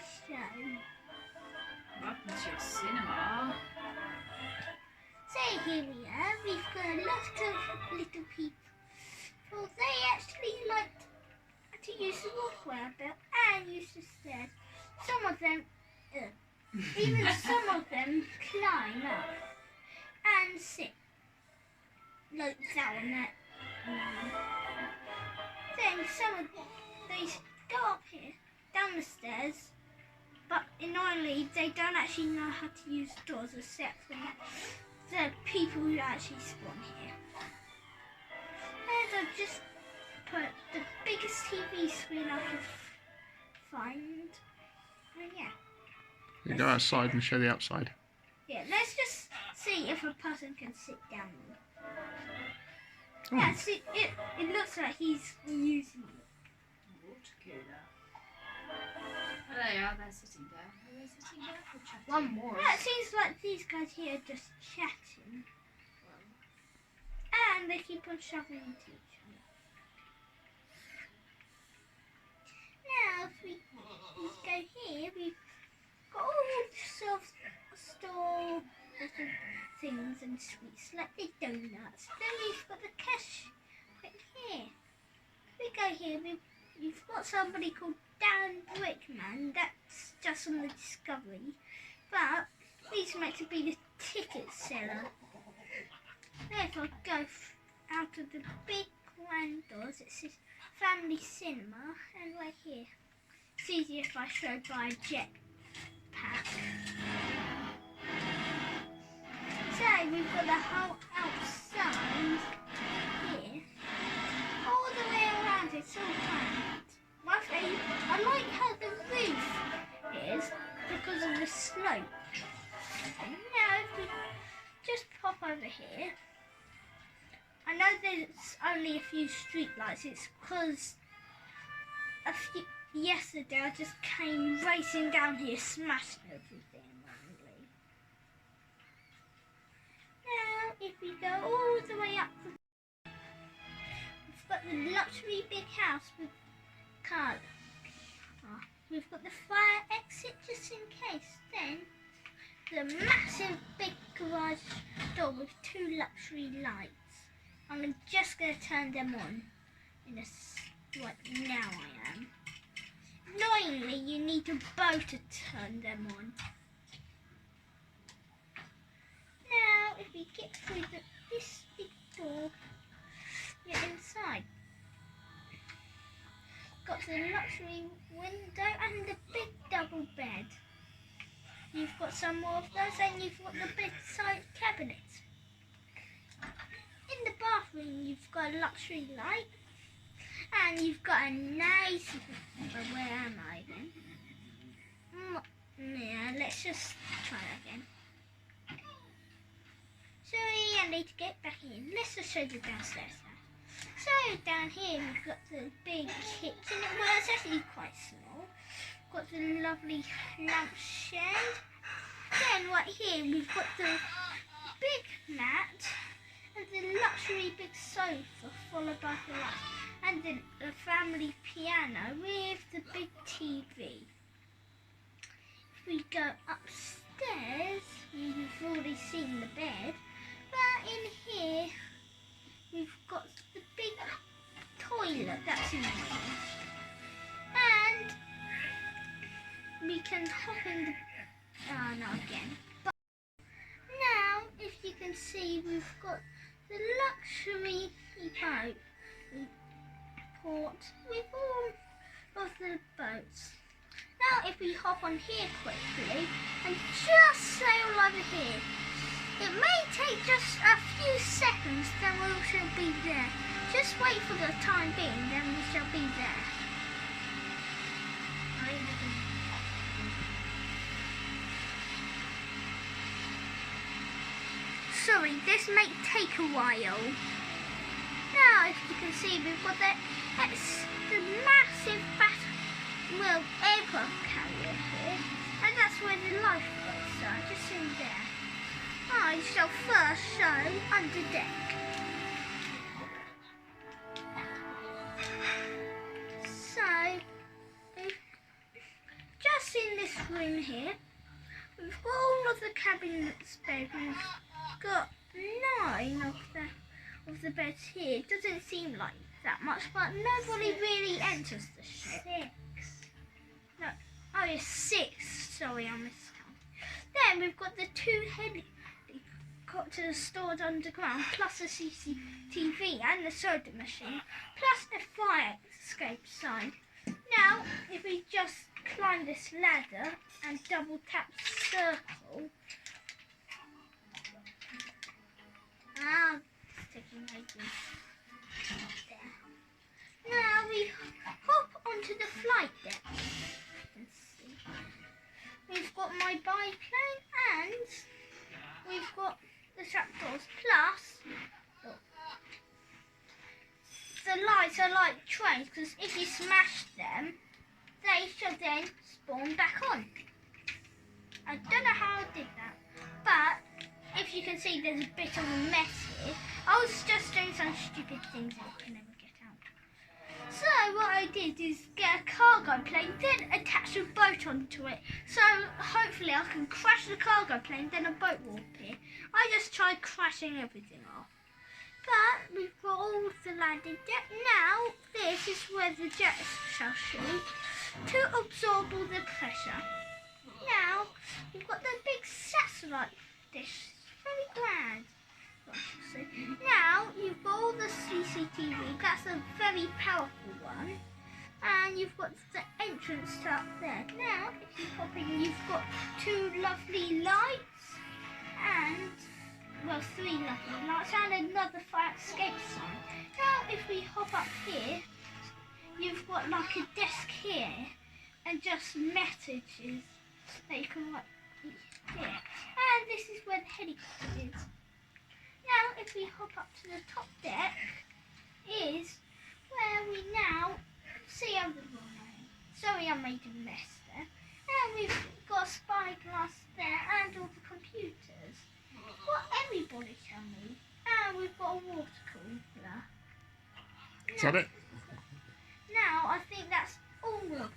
show. Welcome to your cinema. So here we are. We've got a lot of little people. Well, they actually like to use the walkway belt and use the stairs. Some of them, even some of them climb up and sit like that on that. Then some of they go up here, down the stairs, but annoyingly they don't actually know how to use doors except for the people who actually spawn here. And I've just put the biggest TV screen I could find. And yeah. You go outside and show the outside. Yeah, let's just see if a person can sit down. Oh. Yeah, see, it looks like he's using it. Water cooler. Oh, there they are. They're sitting there. Are they sitting there or chatting? One more. Yeah, it seems like these guys here are just chatting. And they keep on shoving into each other. Now, if we go here, we've got all sorts of store things and sweets, like the donuts. Then we've got the cash right here. If we go here, we've got somebody called Dan Brickman. That's just on the Discovery. But he's meant to be the ticket seller. Now if I go out of the big grand doors, it says Family Cinema, and right here. It's easier if I show by a jetpack. So we've got the whole outside here. All the way around it's all planned. I like how the roof is because of the slope. And now if we just pop over here, I know there's only a few street lights. It's because yesterday I just came racing down here, smashing everything randomly. Now, if we go all the way up, we've got the luxury big house with cars. We've got the fire exit just in case. Then the massive big garage door with two luxury lights. I'm just going to turn them on in like now I am. Annoyingly, you need a bow to turn them on. Now, if we get through this big door, you're inside. Got the luxury window and the big double bed. You've got some more of those, and you've got the bedside cabinet. In the bathroom, you've got a luxury light, and you've got a nice. Where am I then? Yeah, let's just try again. Sorry, I need to get back in. Let's just show you downstairs now. So down here we've got the big kitchen. Well, it's actually quite small. Got the lovely lampshade. Then right here we've got the big mat and the luxury big sofa followed by the lights. And then a family piano with the big TV. If we go upstairs, you've already seen the bed. But in here, we've got the big toilet that's in here. And we can hop in the... Oh, no, again. But now, if you can see, we've got the luxury boat port with all of the boats. Now, if we hop on here quickly and just sail over here, it may take just a few seconds, then we shall be there. Just wait for the time being, then we shall be there. Sorry, this may take a while. Now, if you can see, we've got the massive aircraft carrier here, and that's where the lifeboats are, just in there. I shall first show under deck. So, just what's in this room here. We've got all of the cabinets beds. We've got 9 of the beds here. It doesn't seem like that much, but nobody really enters the ship. 6. No, oh yeah, 6. Sorry, I miscounted. Then we've got the 2 helicopters stored underground, plus a CCTV and the soda machine, plus a fire escape sign. Now, if we just climb this ladder and double tap circle. It's taking ages. There. Now we hop onto the flight deck. Let's see. We've got my biplane and we've got the trapdoors. Plus, look, the lights are like trains because if you smash them, they should then spawn back on. I don't know how I did that, but if you can see there's a bit of a mess here. I was just doing some stupid things that I can never get out. So what I did is get a cargo plane, then attach a boat onto it. So hopefully I can crash the cargo plane, then a boat will appear. I just tried crashing everything off. But we've got all the landing deck. Now this is where the jets shall shoot to absorb all the pressure. Now we've got the big satellite dish. It's very grand. Now you've got all the CCTV. That's a very powerful one. And you've got the entrance up there. Now if you pop in, you've got 2 lovely lights and 3 lovely lights and another fire escape sign. Now if we hop up here, you've got like a desk here and just messages that you can write here. And this is where the helicopter is. Now if we hop up to the top deck is where we now see over the runway. Sorry I made a mess there. And we've got a spyglass there and all the computers. What everybody can move. And we've got a water cooler. Is that it? Now I think that's all of